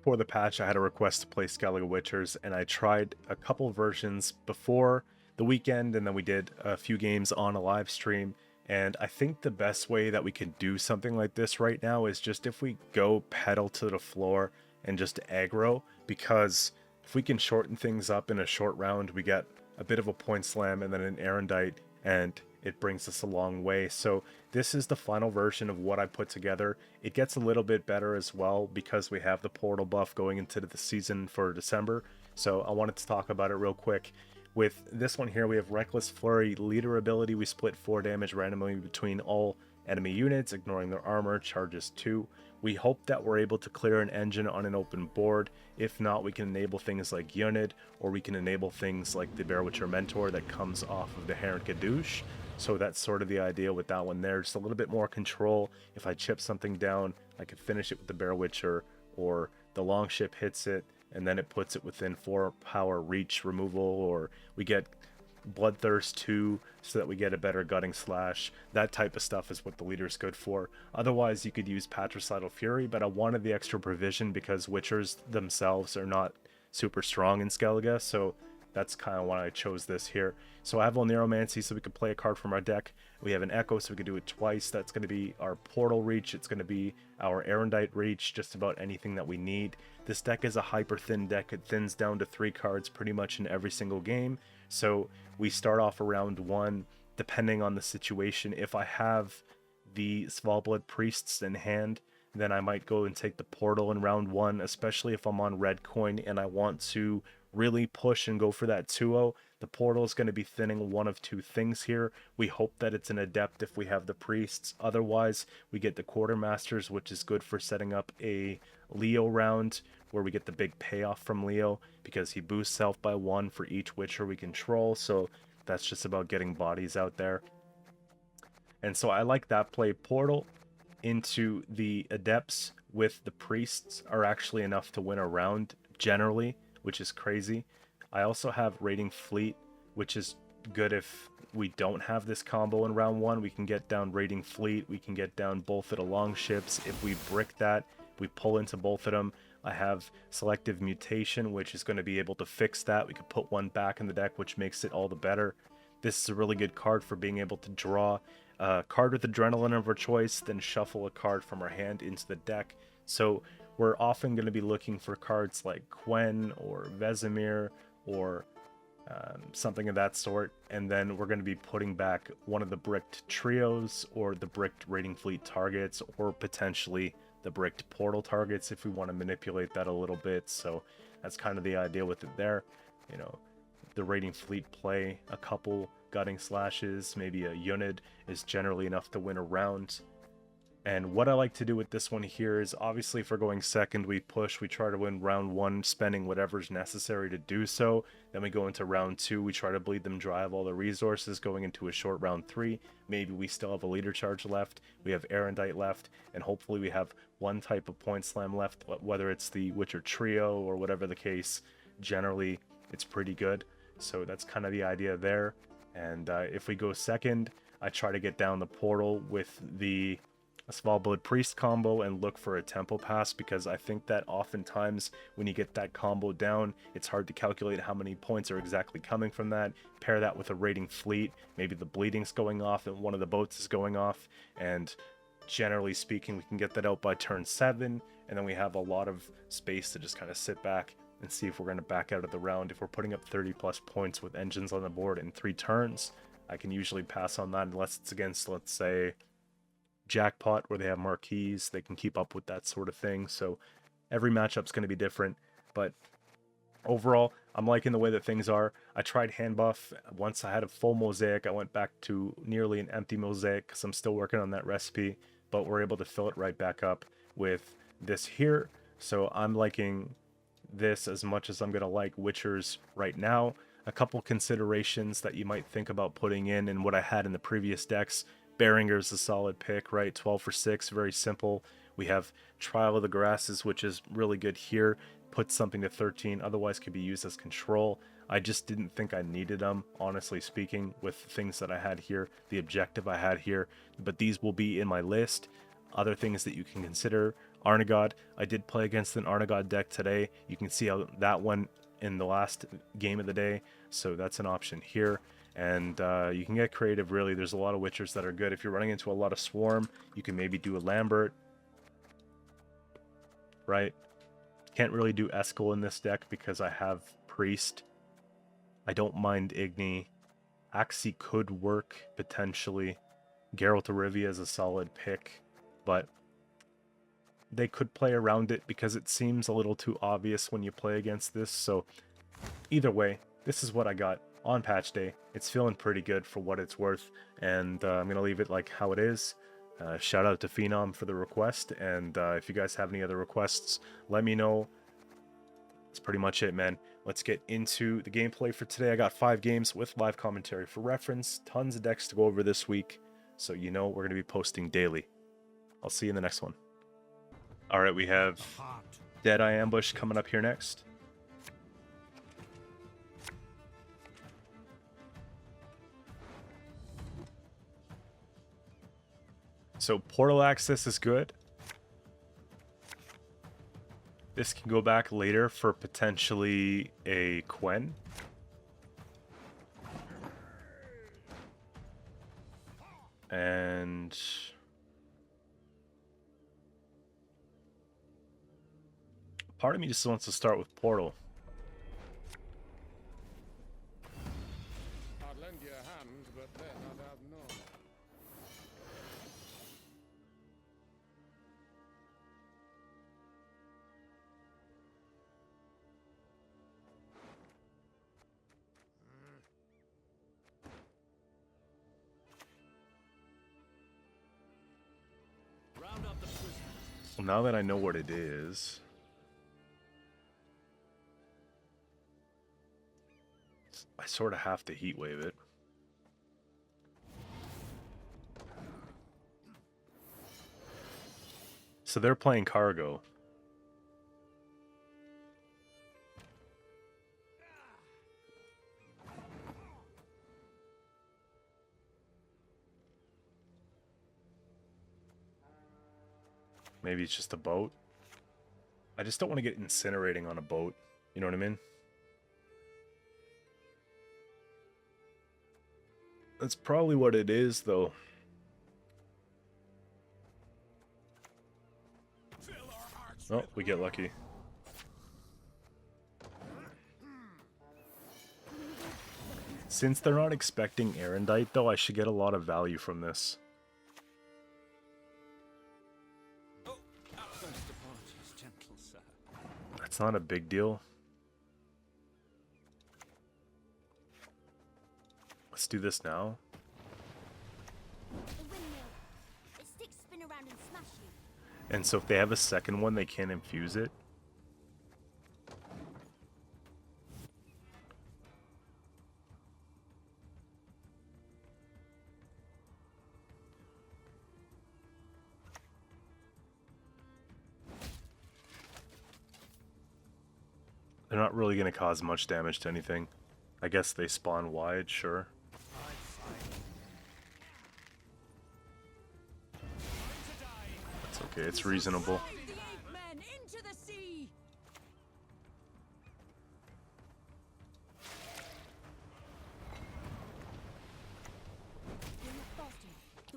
For the patch, I had a request to play Skellige Witchers, and I tried a couple versions before the weekend, and then we did a few games on a live stream. And I think the best way that we can do something like this right now is just if we go pedal to the floor and just aggro, because if we can shorten things up in a short round, we get a bit of a point slam and then an erendite, and it brings us a long way. So this is the final version of what I put together. It gets a little bit better as well because we have the portal buff going into the season for December. So I wanted to talk about it real quick. With this one here, we have Reckless Flurry, leader ability. We split 4 damage randomly between all enemy units, ignoring their armor, charges 2. We hope that we're able to clear an engine on an open board. If not, we can enable things like Unit, or we can enable things like the Bear Witcher Mentor that comes off of the Heron Kadoosh. So that's sort of the idea with that one there. Just a little bit more control. If I chip something down, I can finish it with the Bear Witcher, or the Longship hits it, and then it puts it within 4 power reach removal, or we get Bloodthirst 2 so that we get a better gutting slash. That type of stuff is what the leader is good for. Otherwise, you could use Patricidal Fury, but I wanted the extra provision because Witchers themselves are not super strong in Skellige, so that's kind of why I chose this here. So I have Oneiromancy, so we can play a card from our deck. We have an Echo, so we can do it twice. That's going to be our Portal reach. It's going to be our Erendite reach, just about anything that we need. This deck is a hyper thin deck. It thins down to 3 cards pretty much in every single game. So we start off around 1, depending on the situation. If I have the Svalbard Priests in hand, then I might go and take the Portal in round 1, especially if I'm on red coin and I want to really push and go for that 2-0. The Portal is going to be thinning one of 2 things here. We hope that it's an Adept if we have the Priests. Otherwise, we get the Quartermasters, which is good for setting up a Leo round where we get the big payoff from Leo because he boosts health by 1 for each Witcher we control. So that's just about getting bodies out there. And so I like that play. Portal into the Adepts with the Priests are actually enough to win a round generally, which is crazy. I also have Raiding Fleet, which is good if we don't have this combo in round 1. We can get down Raiding Fleet, we can get down both of the Longships. If we brick that, we pull into both of them. I have Selective Mutation, which is going to be able to fix that. We could put 1 back in the deck, which makes it all the better. This is a really good card for being able to draw a card with Adrenaline of our choice, then shuffle a card from our hand into the deck. So we're often going to be looking for cards like Quen or Vesemir or something of that sort, and then we're going to be putting back one of the bricked trios or the bricked Raiding Fleet targets, or potentially the bricked portal targets if we want to manipulate that a little bit. So that's kind of the idea with it there. You know, the Raiding Fleet play, a couple gutting slashes, maybe a unit is generally enough to win a round. And what I like to do with this one here is, obviously if we're going second, we push, we try to win round 1, spending whatever's necessary to do so. Then we go into round 2, we try to bleed them dry of all the resources, going into a short round 3. Maybe we still have a leader charge left, we have Erendite left, and hopefully we have 1 type of point slam left, whether it's the Witcher trio or whatever the case. Generally, it's pretty good. So that's kind of the idea there. And if we go second, I try to get down the portal with the Svalbard Priest combo and look for a tempo pass, because I think that oftentimes when you get that combo down, it's hard to calculate how many points are exactly coming from that. Pair that with a Raiding Fleet, maybe the bleeding's going off and one of the boats is going off, and generally speaking we can get that out by turn 7, and then we have a lot of space to just kind of sit back and see if we're going to back out of the round. If we're putting up 30 plus points with engines on the board in 3 turns, I can usually pass on that unless it's against, let's say, Jackpot, where they have marquees. They can keep up with that sort of thing. So every matchup's going to be different, but overall I'm liking the way that things are. I tried hand buff. Once I had a full mosaic, I went back to nearly an empty mosaic because I'm still working on that recipe, but we're able to fill it right back up with this here. So I'm liking this as much as I'm going to like Witchers right now. A couple considerations that you might think about putting in, and what I had in the previous decks. Berengar is a solid pick, right? 12 for 6, very simple. We have Trial of the Grasses, which is really good here. Put something to 13, otherwise could be used as control. I just didn't think I needed them, honestly speaking, with things that I had here, the objective I had here. But these will be in my list. Other things that you can consider Arnaghad. I did play against an Arnaghad deck today. You can see how that went in the last game of the day, so that's an option here. And you can get creative, really. There's a lot of Witchers that are good. If you're running into a lot of Swarm, you can maybe do a Lambert, right? Can't really do Eskel in this deck because I have Priest. I don't mind Igni. Axie could work, potentially. Geralt or Rivia is a solid pick, but they could play around it because it seems a little too obvious when you play against this. So either way, this is what I got on patch day. It's feeling pretty good for what it's worth, and I'm going to leave it like how it is. Shout out to Phenom for the request, and if you guys have any other requests, let me know. That's pretty much it, man. Let's get into the gameplay for today. I got 5 games with live commentary for reference. Tons of decks to go over this week, so you know we're going to be posting daily. I'll see you in the next one. Alright, we have Deadeye Ambush coming up here next. So portal access is good. This can go back later for potentially a Quen. And part of me just wants to start with portal. I'd lend you a hand, but then I'd have none. Round up the prisoners. Well, now that I know what it is, I sort of have to heat wave it. So they're playing cargo. Maybe it's just a boat. I just don't want to get incinerating on a boat. You know what I mean? That's probably what it is, though. Oh, we get lucky. Since they're not expecting Erendite, though, I should get a lot of value from this. That's not a big deal. Let's do this now. The windmill. Its sticks spin around and smash you. And so if they have a second one, they can't infuse it. They're not really going to cause much damage to anything. I guess they spawn wide, sure. That's okay, it's reasonable. The 8 men into the sea.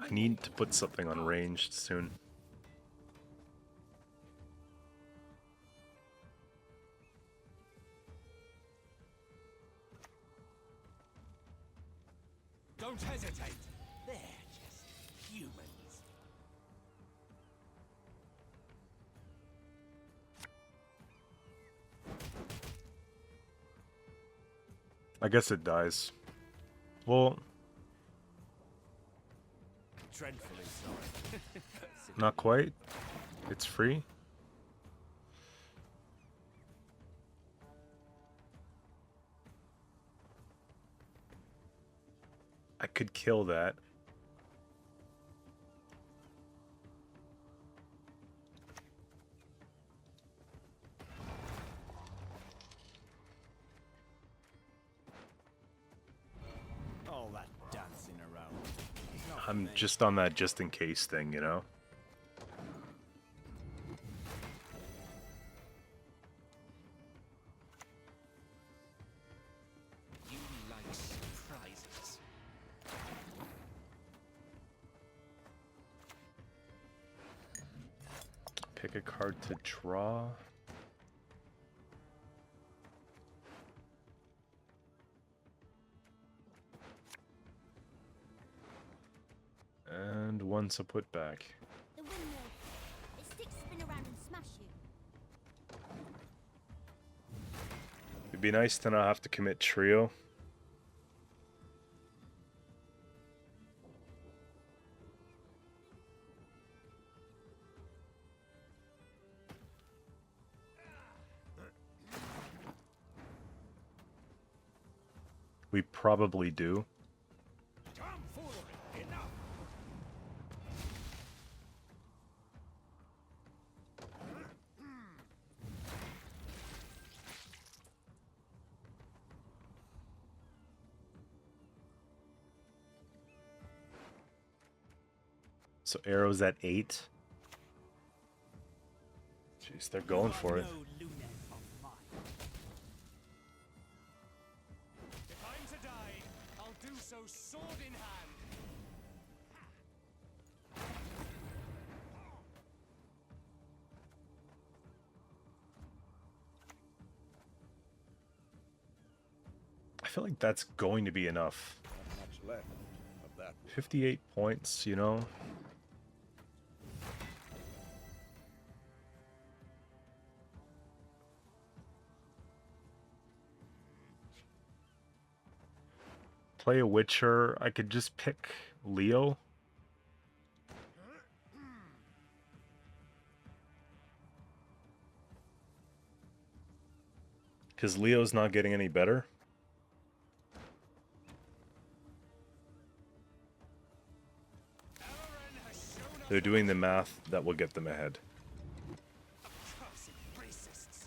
I need to put something on ranged soon. Don't hesitate. They're just humans. I guess it dies. Well, Dreadfully sorry. not quite. It's free. I could kill that. All that dancing around. I'm just on that just in case thing, you know? Pick a card to draw. And one to put back. The windmill. Its sticks spin around and smash you. It'd be nice to not have to commit trio. We probably do. So arrows at 8. Jeez, they're going for it. No lunet of mine. If I'm to die, I'll do so sword in hand. I feel like that's going to be enough. Not much left of that. 58 points, you know. Play a Witcher. I could just pick Leo. Because Leo's not getting any better. They're doing the math that will get them ahead. Cursed racists.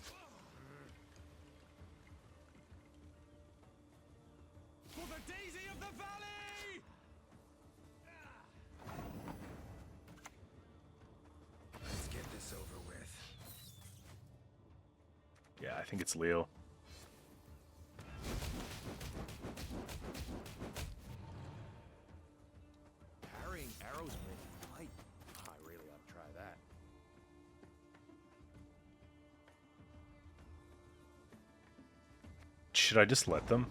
For the daisy of the valley! Let's get this over with. Yeah, I think it's Leo. Parrying arrows with light. I really ought to try that. Should I just let them?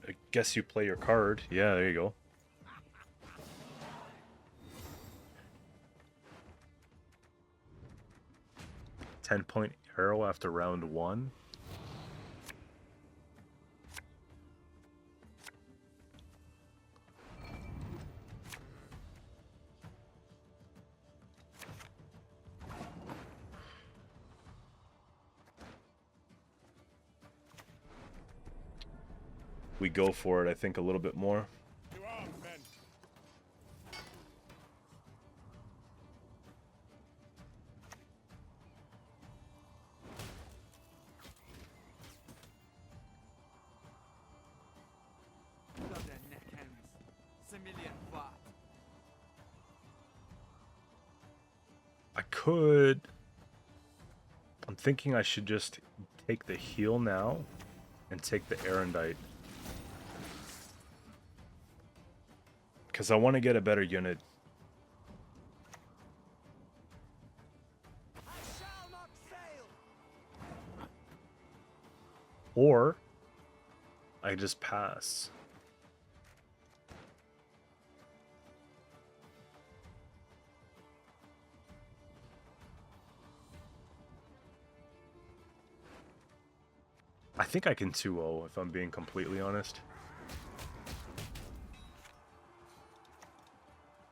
I guess you play your card. Yeah, there you go. $10-point arrow after round 1. We go for it, I think, a little bit more. To arms, men. Blood and neck ends. Similian what? I could... I'm thinking I should just take the heal now and take the Erendite. Because I want to get a better unit. I shall not fail! Or I just pass. I think I can 2-0 if I'm being completely honest.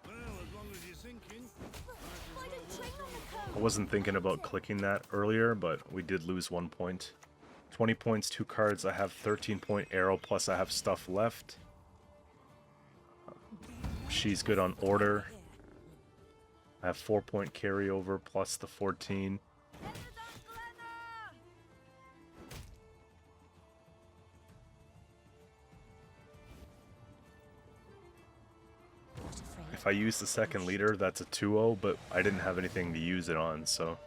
Well, as long as you're thinking. Why don't train on the I curve? wasn't thinking about clicking that earlier, but we did lose 1 point. 20 points, 2 cards. I have 13-point arrow, plus I have stuff left. She's good on order. I have 4-point carryover, plus the 14. If I use the second leader, that's a 2-0, but I didn't have anything to use it on, so...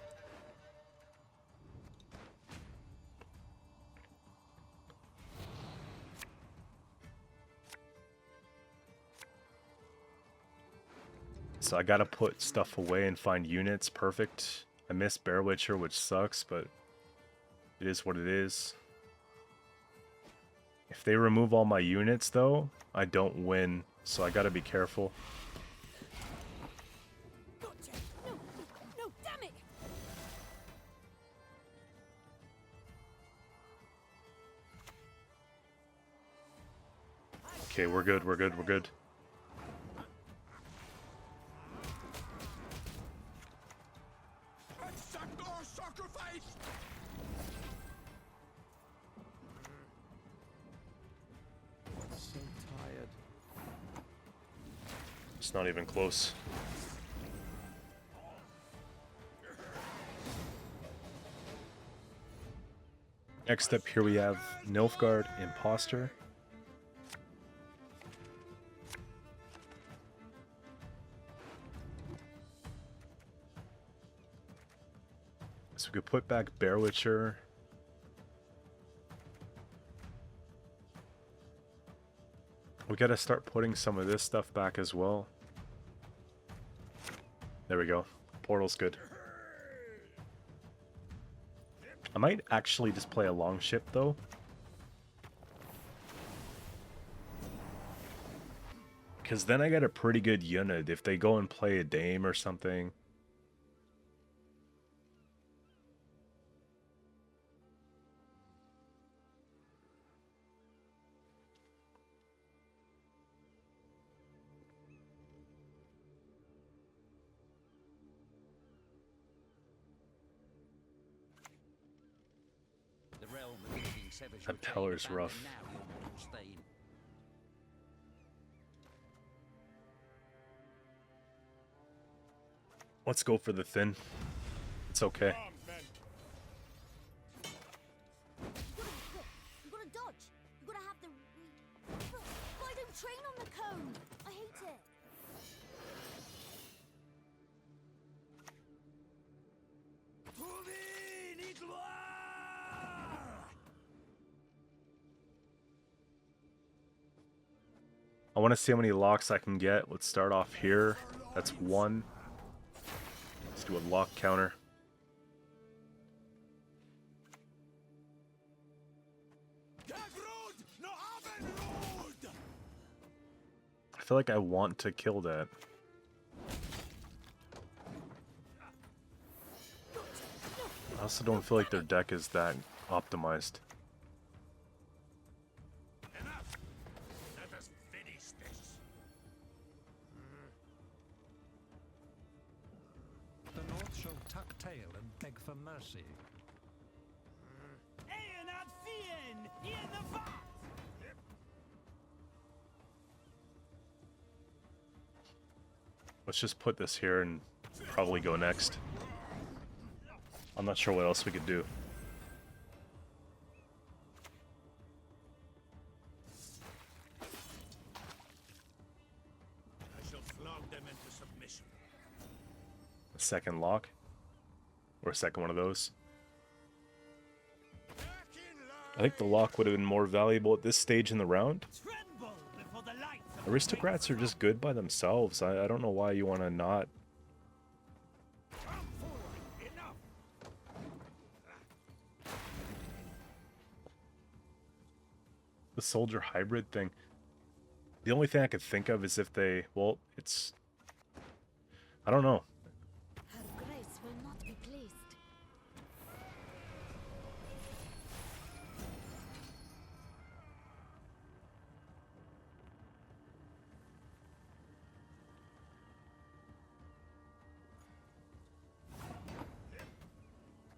So I gotta put stuff away and find units. Perfect. I missed Bear Witcher, which sucks, but it is what it is. If they remove all my units, though, I don't win, so I gotta be careful. Gotcha. No, no, damn it! Okay, we're good, we're good, we're good. Accept our sacrifice! So tired. It's not even close. Next up here we have Nilfgaard, Imposter. So we could put back Bear Witcher. We gotta start putting some of this stuff back as well. There we go. Portal's good. I might actually just play a long ship though. Because then I get a pretty good unit if they go and play a Dame or something. The realm of living severs That Teller's rough. now your mortal stain. Let's go for the thin. It's okay. Come, men. You gotta dodge. You gotta have the. But I don't train on the cone. I hate it. I want to see how many locks I can get. Let's start off here. That's one. Let's do a lock counter. I feel like I want to kill that. I also don't feel like their deck is that optimized. Enough! Let us finish this. The North shall tuck tail and beg for mercy. Let's just put this here and probably go next. I'm not sure what else we could do. I shall flog them into submission. A second lock? Or a second one of those? I think the lock would have been more valuable at this stage in the round. Aristocrats are just good by themselves. I don't know why you want to not. The soldier hybrid thing. The only thing I could think of is if they, well, it's, I don't know. Her Grace will not be pleased.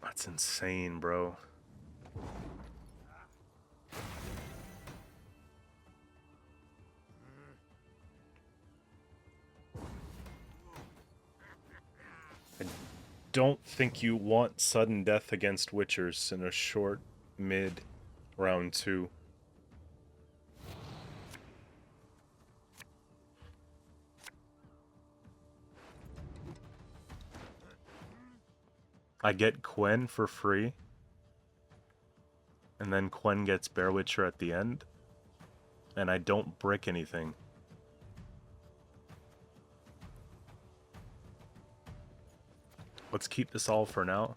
That's insane, bro. I don't think you want sudden death against Witchers in a short mid round 2. I get Quen for free. And then Quen gets Bear Witcher at the end. And I don't brick anything. Let's keep this all for now.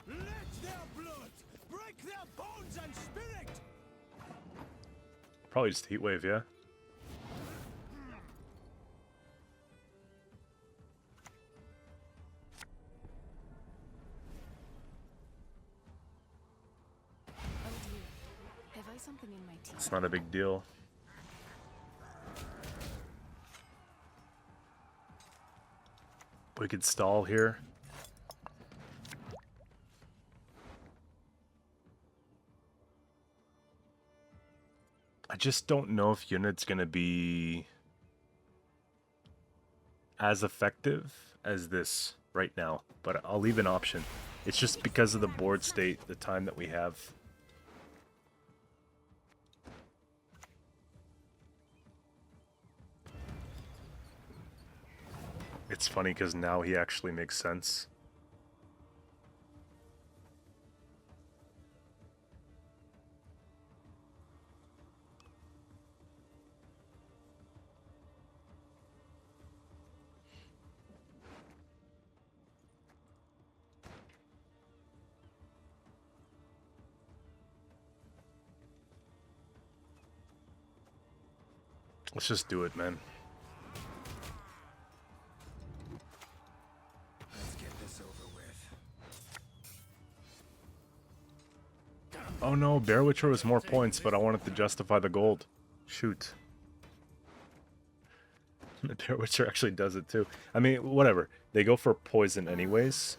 Let their blood break their bones and spirit. Probably just heat wave, yeah. Oh dear. Have I something in my teeth? It's not a big deal. We could stall here. I just don't know if unit's gonna be as effective as this right now, but I'll leave an option. It's just because of the board state, the time that we have. It's funny because now he actually makes sense. Let's just do it, man. Let's get this over with. Oh no, Bear Witcher was more points, but I wanted to justify the gold. Shoot. The Bear Witcher actually does it too. I mean, whatever. They go for poison anyways,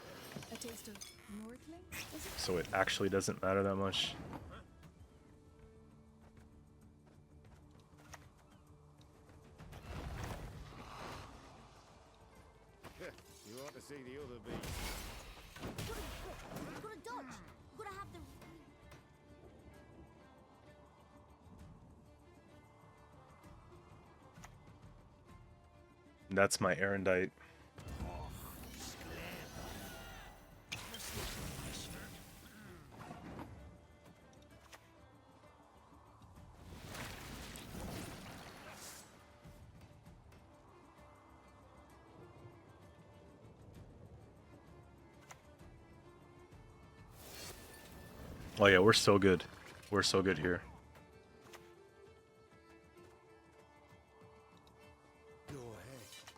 A taste of Nordling? Is it? so it actually doesn't matter that much. You ought to see the other beast. You gotta dodge. You gotta have the. That's my Erendite. Oh yeah, we're so good. We're so good here. Go ahead.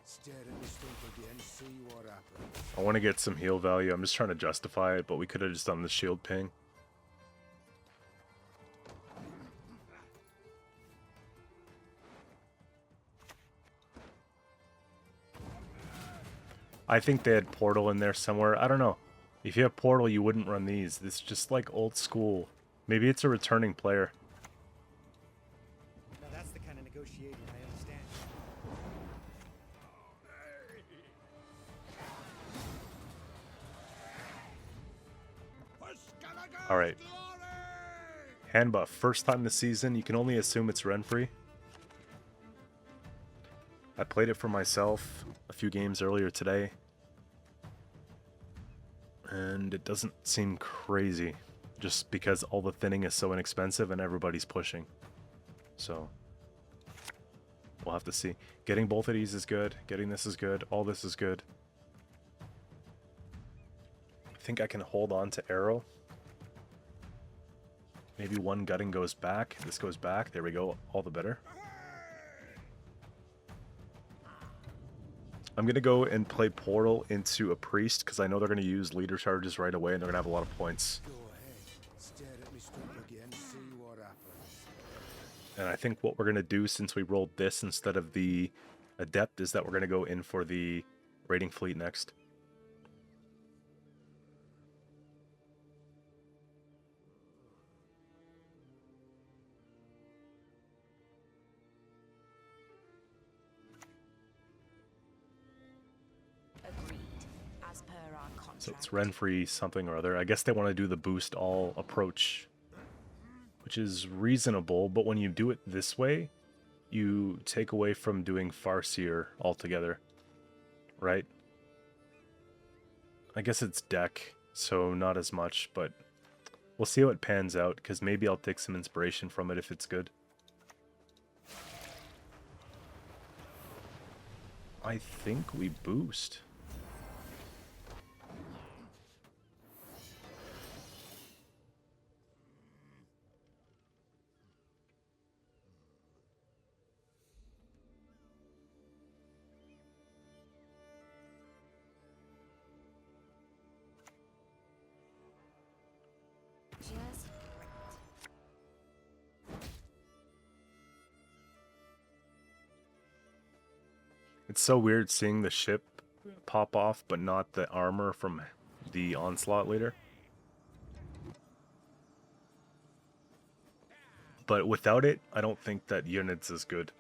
Stare at the stump again, see what happens. I want to get some heal value. I'm just trying to justify it, but we could have just done the shield ping. I think they had Portal in there somewhere. I don't know. If you have Portal, you wouldn't run these. It's just like old school. Maybe it's a returning player. Now that's the kind of negotiating I understand. Alright. Hand buff. First time this season, you can only assume it's Renfrey. I played it for myself a few games earlier today. And it doesn't seem crazy. Just because all the thinning is so inexpensive and everybody's pushing. So, we'll have to see. Getting both of these is good. Getting this is good. All this is good. I think I can hold on to Arrow. Maybe one gutting goes back. This goes back. There we go. All the better. I'm going to go and play Portal into a Priest because I know they're going to use leader charges right away and they're going to have a lot of points. Go ahead. Stare at me stump again, see what happens. And I think what we're going to do since we rolled this instead of the Adept is that we're going to go in for the Raiding Fleet next. Agreed. As per our So contract. it's Renfrey something or other. I guess they want to do the boost all approach, which is reasonable, but when you do it this way, you take away from doing Farseer altogether, right? I guess it's deck, so not as much, but we'll see how it pans out, because maybe I'll take some inspiration from it if it's good. I think we boost. Just It's so weird seeing the ship pop off, but not the armor from the onslaught later. But without it, I don't think that unit's is good.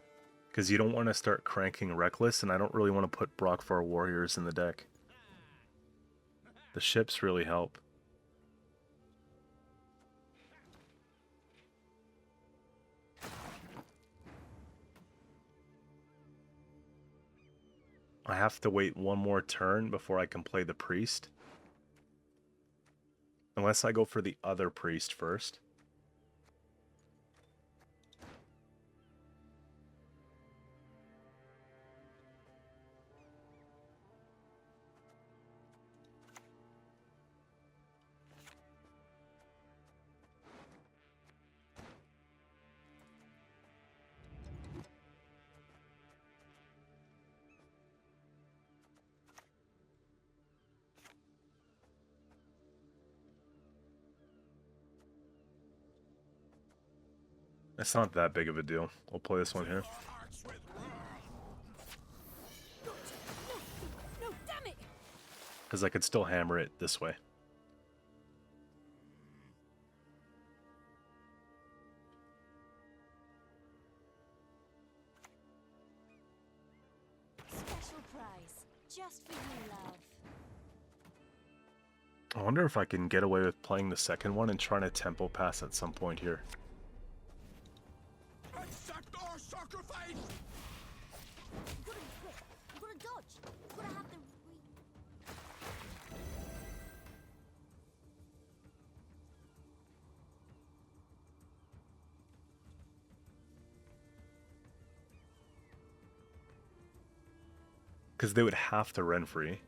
Because you don't want to start cranking Reckless, and I don't really want to put Brockfar Warriors in the deck. The ships really help. I have to wait one more turn before I can play the priest. Unless I go for the other priest first. It's not that big of a deal. We'll play this one here. Hearts with wrath. No, damn it! Because I could still hammer it this way. Special prize, just for you, love. I wonder if I can get away with playing the second one and trying to tempo pass at some point here. Accept our sacrifice. You gotta be quick. You gotta dodge. You gotta have the Because they would have to run free.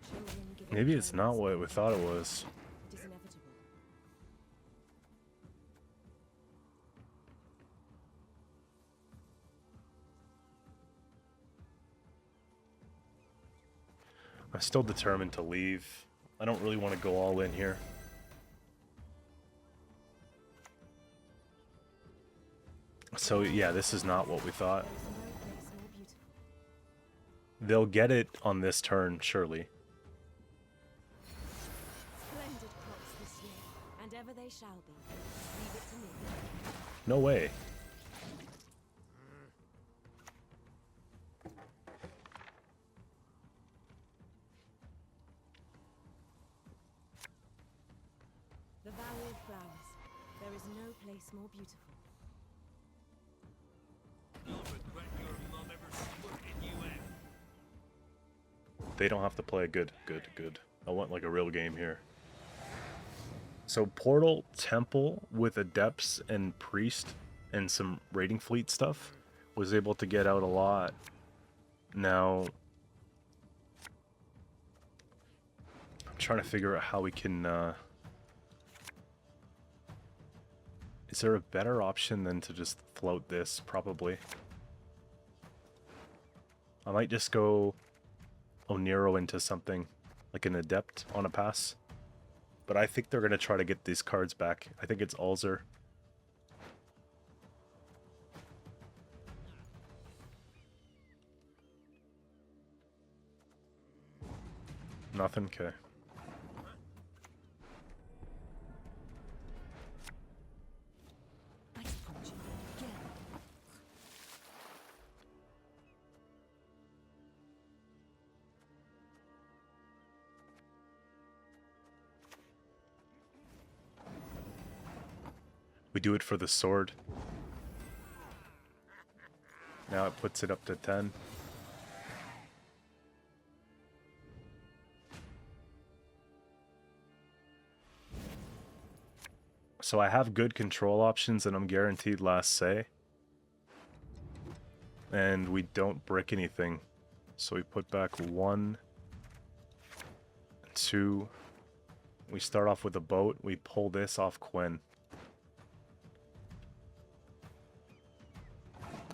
children given Maybe it's chance. not what we thought it was. It is inevitable. I'm still determined to leave. I don't really want to go all in here. So yeah, this is not what we thought. There is no place more beautiful. They'll get it on this turn, surely. Splendid crops this year, and ever they shall be. Leave it to me. No way. The Valley of Flowers. There is no place more beautiful. I'll regret your love ever squirting you in. They don't have to play good. I want like a real game here. So Portal, Temple with Adepts and Priest and some raiding fleet stuff was able to get out a lot. Now I'm trying to figure out how we can is there a better option than to just float this? Probably. I might just go Oniro into something like an Adept on a pass. But I think they're going to try to get these cards back. I think it's Ulzer. Nothing? Okay. Ice punch. Gerd. We do it for the sword. Now it puts it up to 10. So I have good control options and I'm guaranteed last say. And we don't brick anything. So we put back 1, 2. We start off with a boat. We pull this off Quen.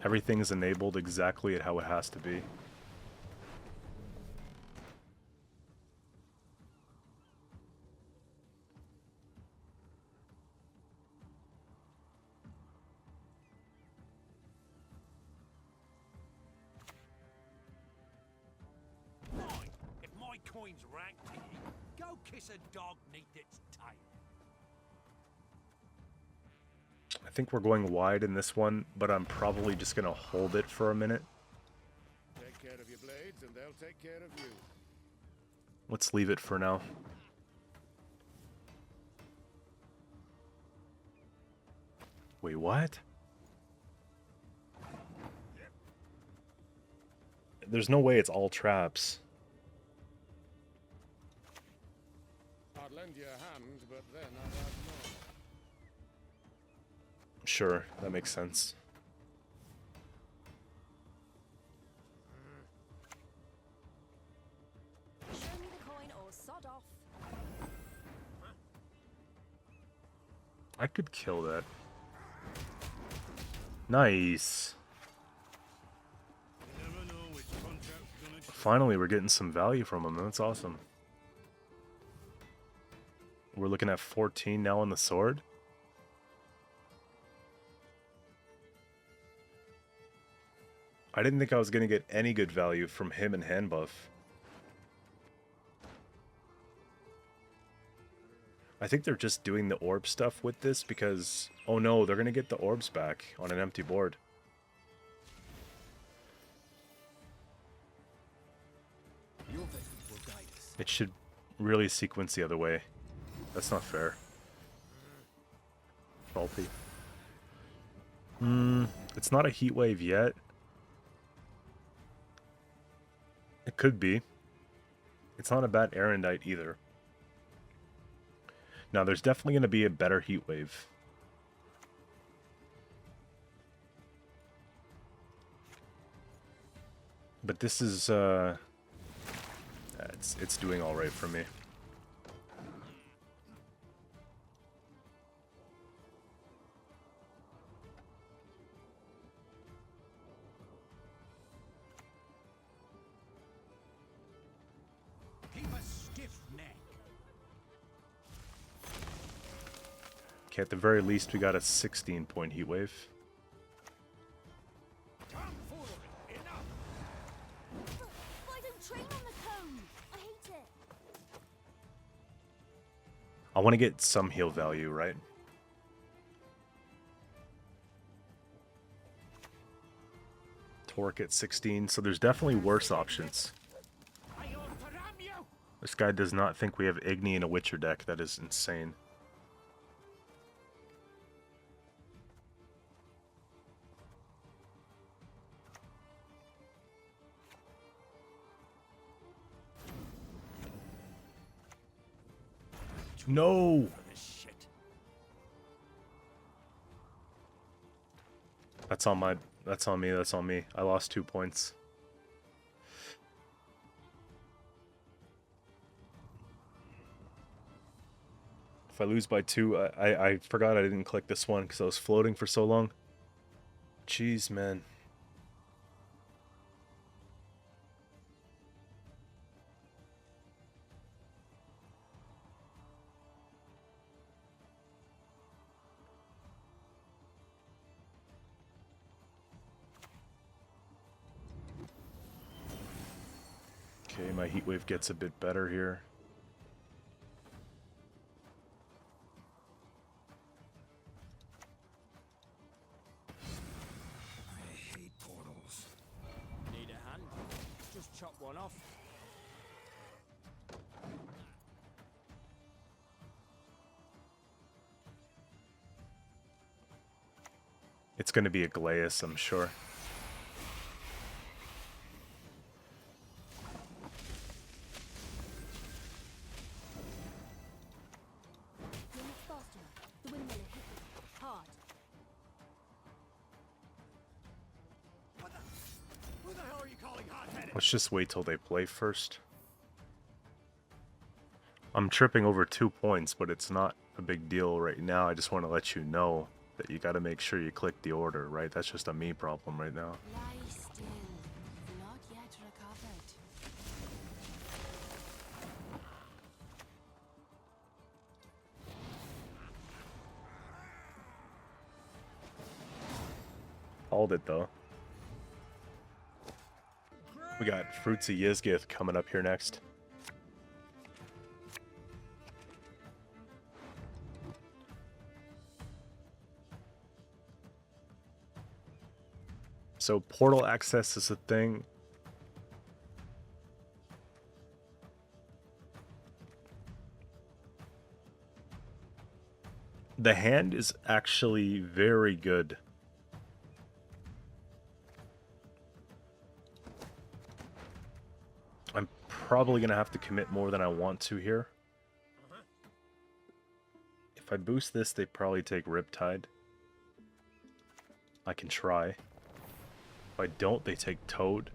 Everything is enabled exactly at how it has to be. If my coin's ranked to you, go kiss a dog neath its tail. I think we're going wide in this one, but I'm probably just going to hold it for a minute. Take care of your blades and they'll take care of you. Let's leave it for now. Wait, what? There's no way it's all traps. I'd lend you a hand, but then I'd have more. Sure, that makes sense. Show me the coin or sod off. I could kill that. Nice. You never know which contract's gonna Finally, we're getting some value from him. That's awesome. We're looking at 14 now on the sword. I didn't think I was going to get any good value from him and hand buff. I think they're just doing the orb stuff with this because... Oh no, they're going to get the orbs back on an empty board. Your vein will guide us. It should really sequence the other way. That's not fair. Faulty. It's not a heat wave yet. It could be. It's not a bad Erendite either. Now, there's definitely going to be a better heat wave. But this is, it's doing all right for me. keep a stiff neck. Okay, at the very least, we got a 16-point heat wave. Tomfoolery, enough. But I don't train on the cone. I hate it. I want to get some heal value, right? Torque at 16, so there's definitely worse options. I ought to ram you. This guy does not think we have Igni in a Witcher deck. That is insane. No! For this shit. That's on my... That's on me, that's on me. I lost 2 points. If I lose by 2, I forgot I didn't click this one because I was floating for so long. Jeez, man. Okay, my heat wave gets a bit better here. I hate portals. Need a hand? Just chop one off. It's going to be a Glaeus, I'm sure. You're not fast enough. The windmiller hit you. Hard. Who the hell are you calling hot-headed? Let's just wait till they play first. I'm tripping over 2 points, but it's not a big deal right now. I just want to let you know that you got to make sure you click the order, right? That's just a me problem right now. Lie still. Not yet recovered. Called it though. We got Fruits of Ysgith coming up here next. So portal access is a thing. The hand is actually very good. I'm probably going to have to commit more than I want to here. If I boost this, they probably take Riptide. I can try. If I don't, they take Toad.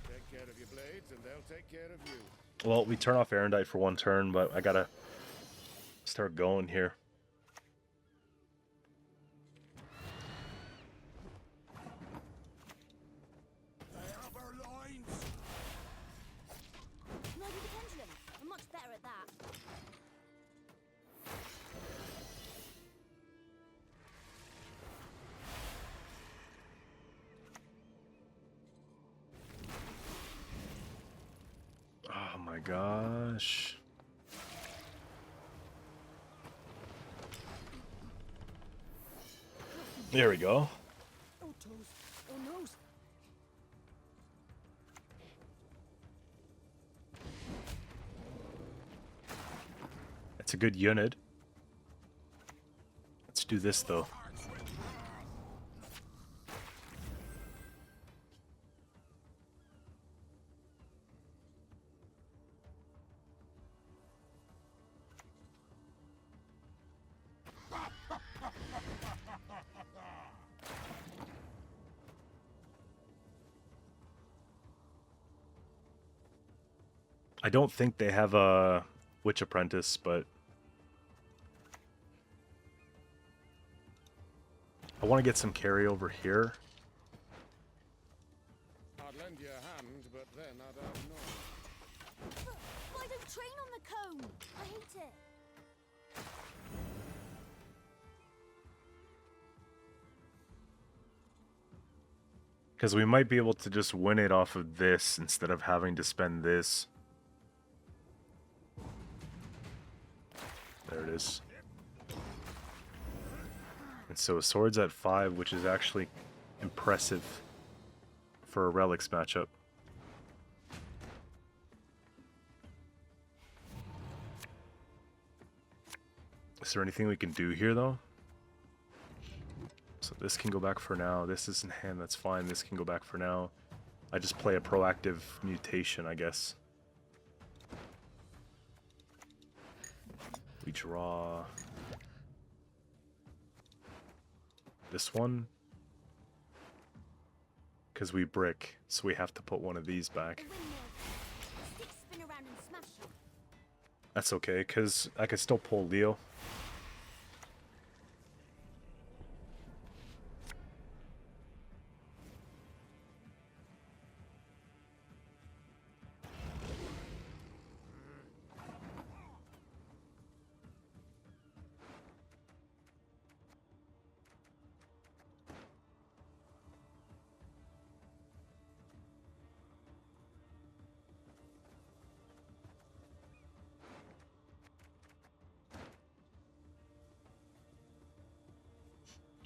Take care of your blades, and they'll take care of you. Well, we turn off Erendite for one turn, but I gotta start going here. They have our lines. No, do the pendulum. I'm much better at that. Oh my gosh. There we go. Oh, toes. Oh, nose. That's a good unit. Let's do this though. I don't think they have a Witch Apprentice, but I want to get some carryover here. I'd lend you a hand, but then I'd have none. But I don't train on the cone. I hate it. Because we might be able to just win it off of this instead of having to spend this. There it is. And so swords at 5, which is actually impressive for a relics matchup. Is there anything we can do here though? So this can go back for now. This is in hand, that's fine. This can go back for now. I just play a proactive mutation, I guess. We draw this one because we brick, so we have to put one of these back. The windmill. Sticks spin around and smash you. That's okay, because I could still pull Leo.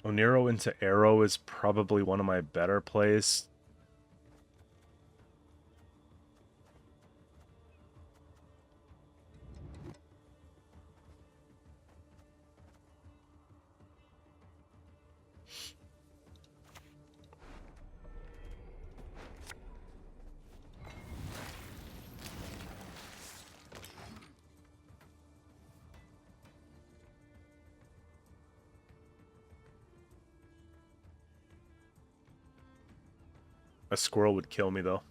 Oniro into Arrow is probably one of my better plays. A squirrel would kill me, though.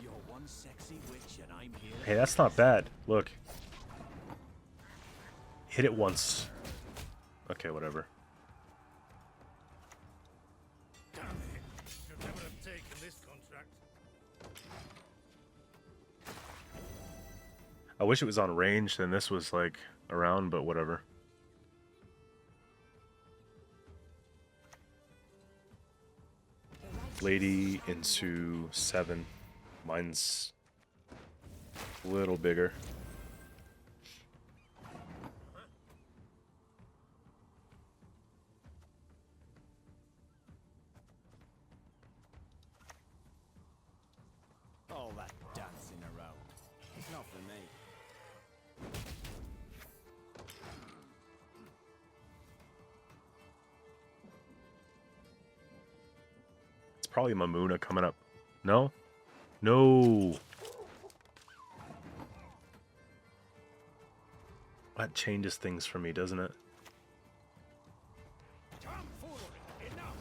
You're one sexy witch and I'm here. Hey, that's not bad. Look. Hit it once. Okay, whatever. Damn it. Should never have taken this contract. I wish it was on range, then this was like around, but whatever. Lady into 7. Mine's a little bigger. All that dancing around. It's not for me. It's probably Mamuna coming up. No? No! That changes things for me, doesn't it? Tomfoolery, enough!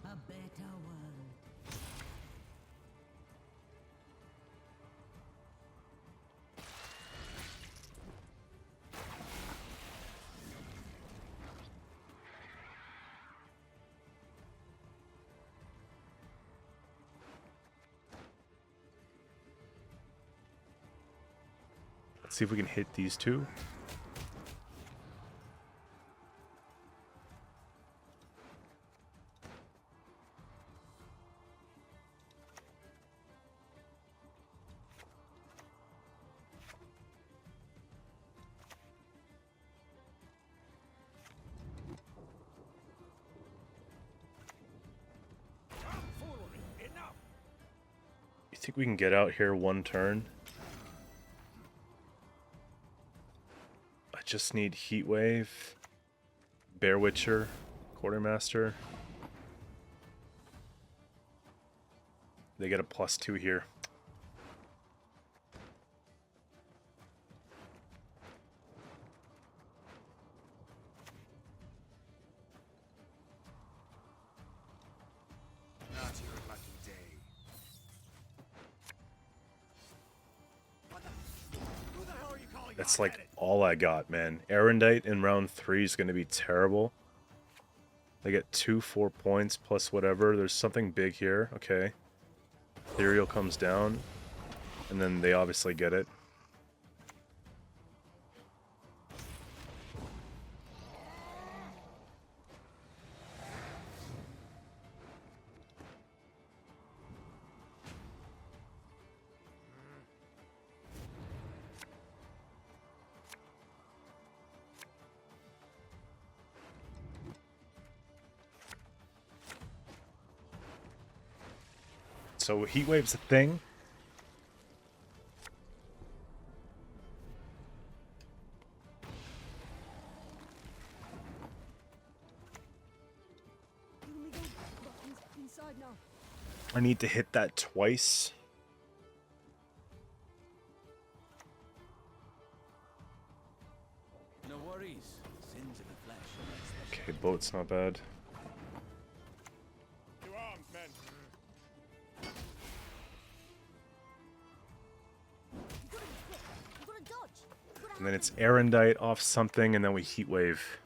A better world. Let's see if we can hit these two. Tomfoolery, enough! You think we can get out here one turn? I just need Heat Wave, Bear Witcher, Quartermaster. They get a +2 here. Not your lucky day. What the? Who the hell are you calling? That's like all I got, man. Erendite in round 3 is going to be terrible. They get 4 points plus whatever. There's something big here. Okay. Ethereal comes down. And then they obviously get it. So Heat Wave's a thing. Inside now. I need to hit that twice. No worries. Sins of the flesh. Okay, boat's not bad. To arms, men. You gotta be quick. You gotta dodge. You gotta And then have it's Erendite off something, and then we Heat Wave.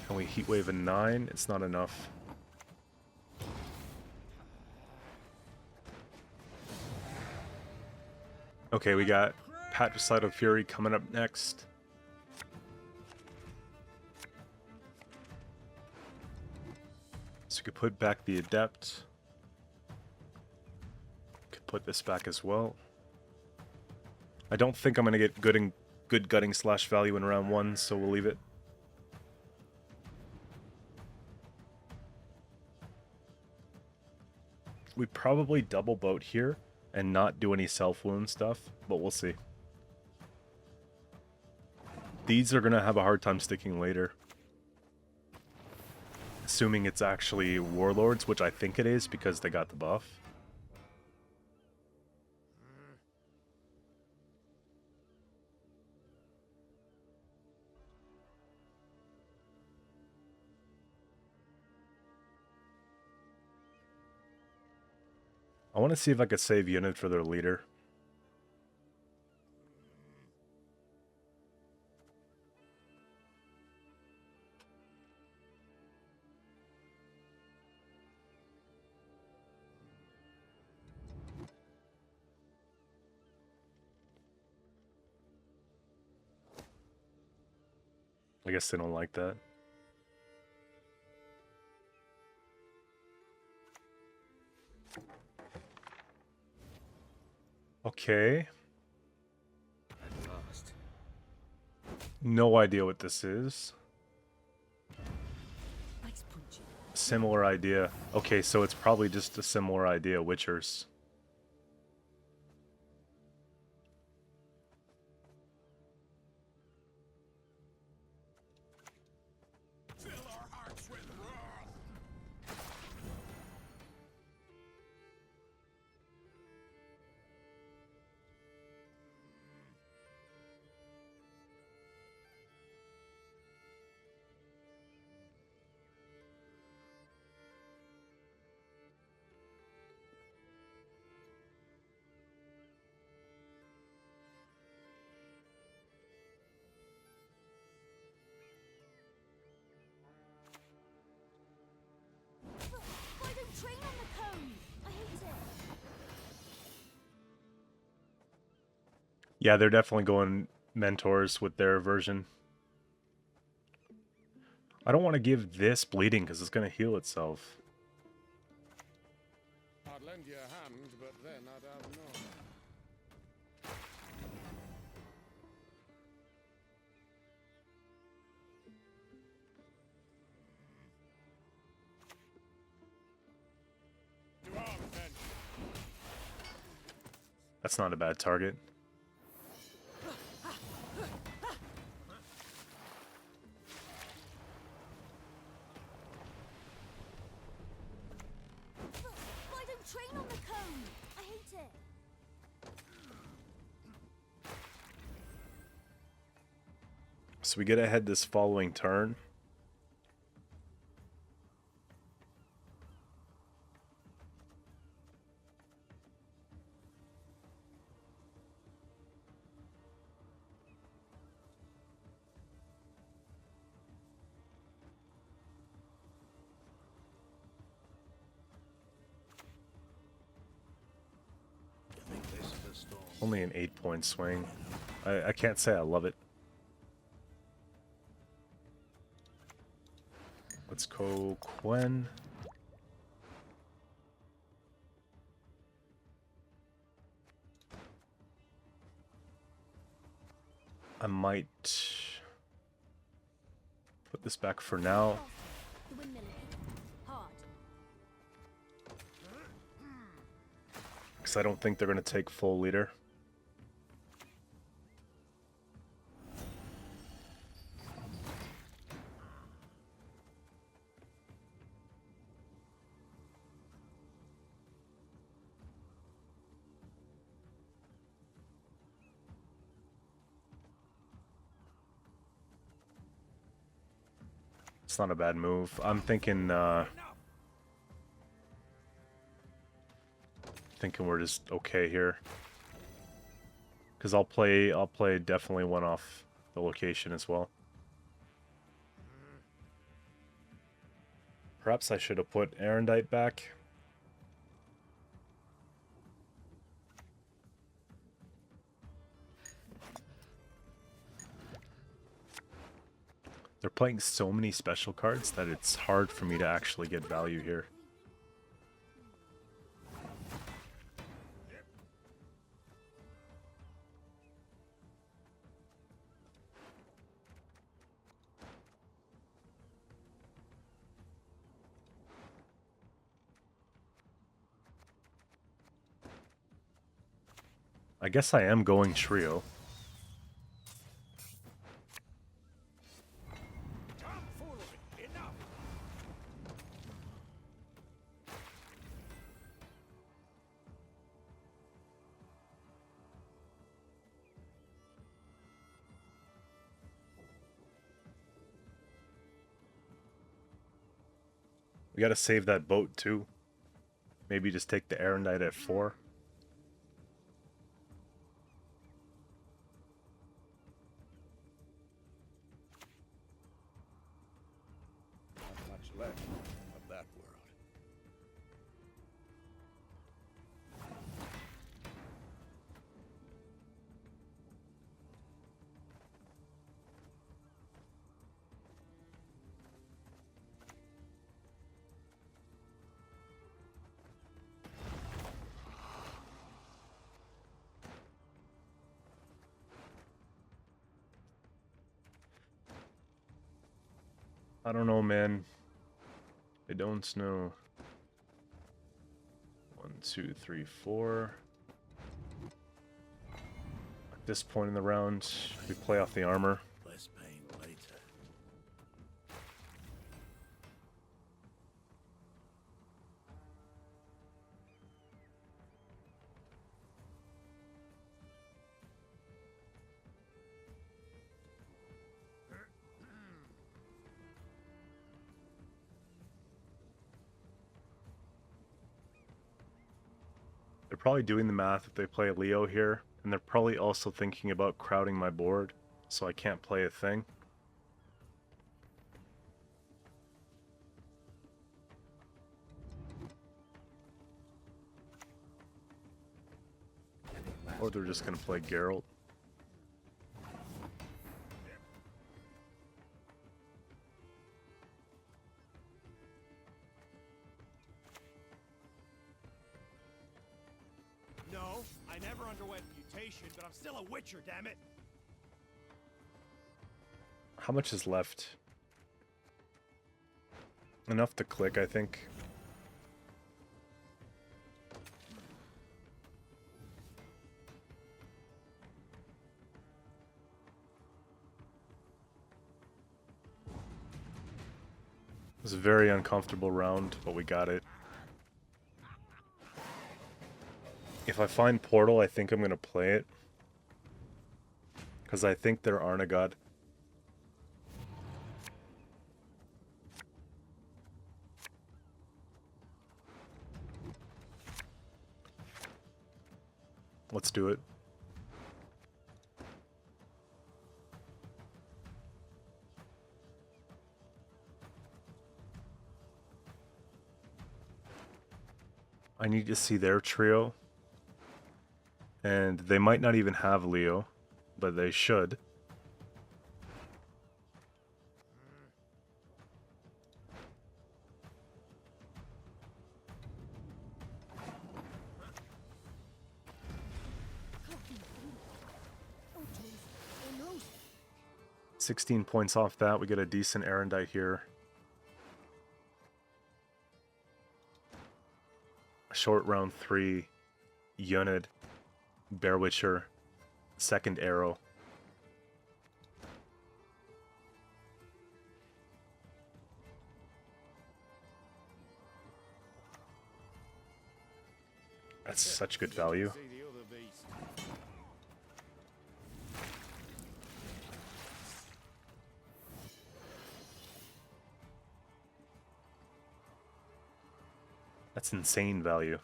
Can we Heat Wave a 9? It's not enough. Okay, we got Patricidal Fury coming up next. So we could put back the Adept. Could put this back as well. I don't think I'm gonna get good gutting slash value in round 1, so we'll leave it. We probably double boat here and not do any self-wound stuff, but we'll see. These are gonna have a hard time sticking later. Assuming it's actually Warlords, which I think it is because they got the buff. I want to see if I could save unit for their leader. I guess they don't like that. Okay. At last. No idea what this is. Ice punch. Similar idea. Okay, so it's probably just a similar idea, Witchers. Fill our hearts with wrath. Why don't train on the cone? I hate it. Yeah, they're definitely going mentors with their version. I don't want to give this bleeding because it's going to heal itself. I'd lend you a hand, but then I'd have none. To arms, men. That's not a bad target. Why don't train on the cone? I hate it. So we get ahead this following turn. I think this is the storm. Only an 8-point swing. I can't say I love it. Let's go Quen. I might put this back for now. The windmill. Hard. Because I don't think they're going to take full leader. It's not a bad move. I'm thinking we're just okay here. Cuz I'll play definitely one off the location as well. Perhaps I should have put Erendite back. They're playing so many special cards that it's hard for me to actually get value here. I guess I am going trio. We gotta save that boat too. Maybe just take the Erendite at 4. Not much left of that world. I don't know, man. I don't know. 1, 2, 3, 4. At this point in the round, we play off the armor. Less pain later. They're probably doing the math if they play Leo here, and they're probably also thinking about crowding my board, so I can't play a thing. Or they're just gonna play Geralt. No, I never underwent mutation, but I'm still a witcher, damn it. How much is left? Enough to click, I think. It was a very uncomfortable round, but we got it. If I find Portal, I think I'm going to play it. Because I think they're Arnaghad. Let's do it. I need to see their trio. And they might not even have Leo, but they should. Oh, jeez. Oh, no. 16 points off that. We get a decent Erendite here. Short round 3. Unid. Bear Witcher. Second arrow. That's such good value. See the other beast. That's insane value.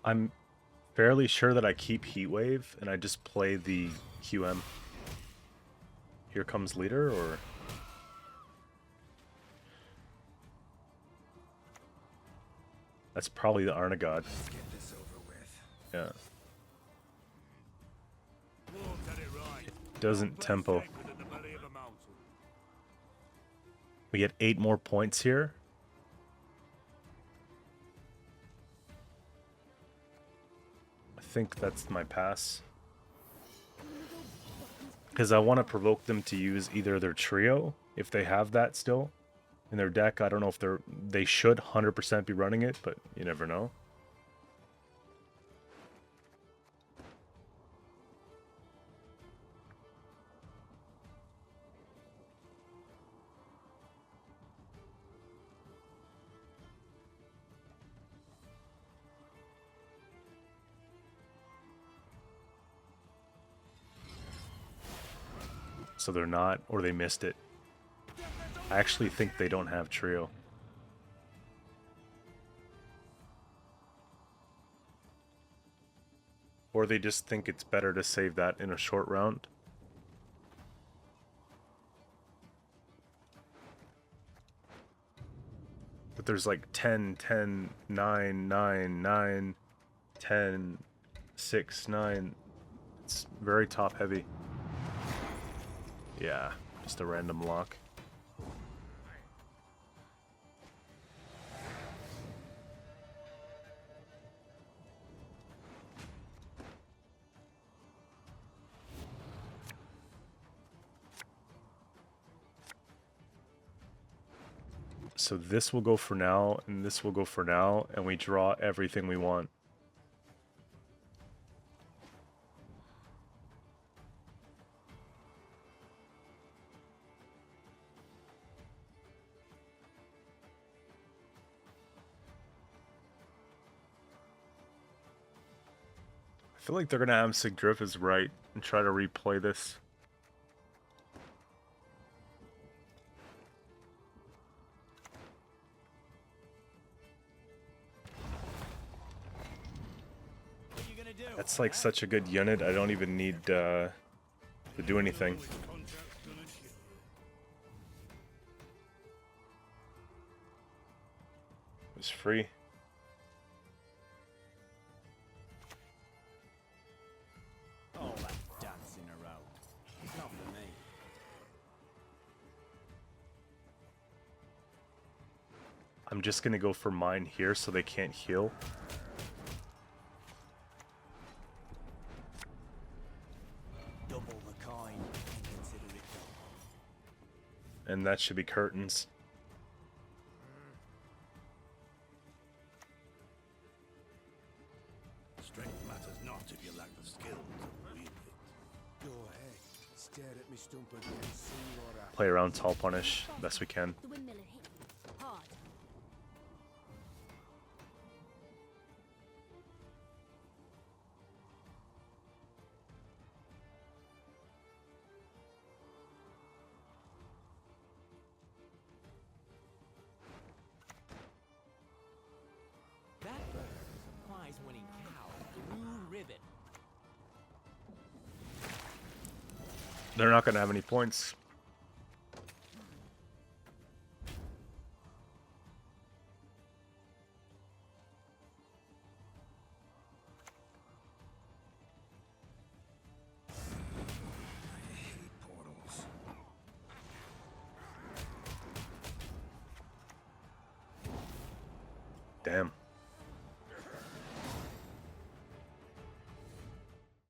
I'm fairly sure that I keep Heatwave and I just play the QM. Here comes leader, or... That's probably the Arnaghad. Let's get this over with. Yeah. Dwarves had it right. Doesn't tempo. Sacred at the belly of a mountain. We get 8 more points here. I think that's my pass. Because I want to provoke them to use either their trio, if they have that still in their deck. I don't know if they should 100% be running it, but you never know. So they're not, or they missed it. I actually think they don't have trio. Or they just think it's better to save that in a short round. But there's like 10, 10, 9, 9, 9, 10, 6, 9. It's very top heavy. Yeah, just a random lock. So this will go for now, and this will go for now, and we draw everything we want. I feel like they're gonna have Sigdriff as right and try to replay this. What are you gonna do? That's like such a good unit. I don't even need to do anything. It's free. All that dancing around. It's not for me. I'm just gonna go for mine here so they can't heal. Double the coin and consider it done. And that should be curtains. Strength matters not if you lack the skill to wield it. Go ahead. Stare at me stump again. See what happens. Play around tall punish best we can. The windmill hit hard. That bird is a prize-winning cow. Blue ribbon. They're not gonna have any points.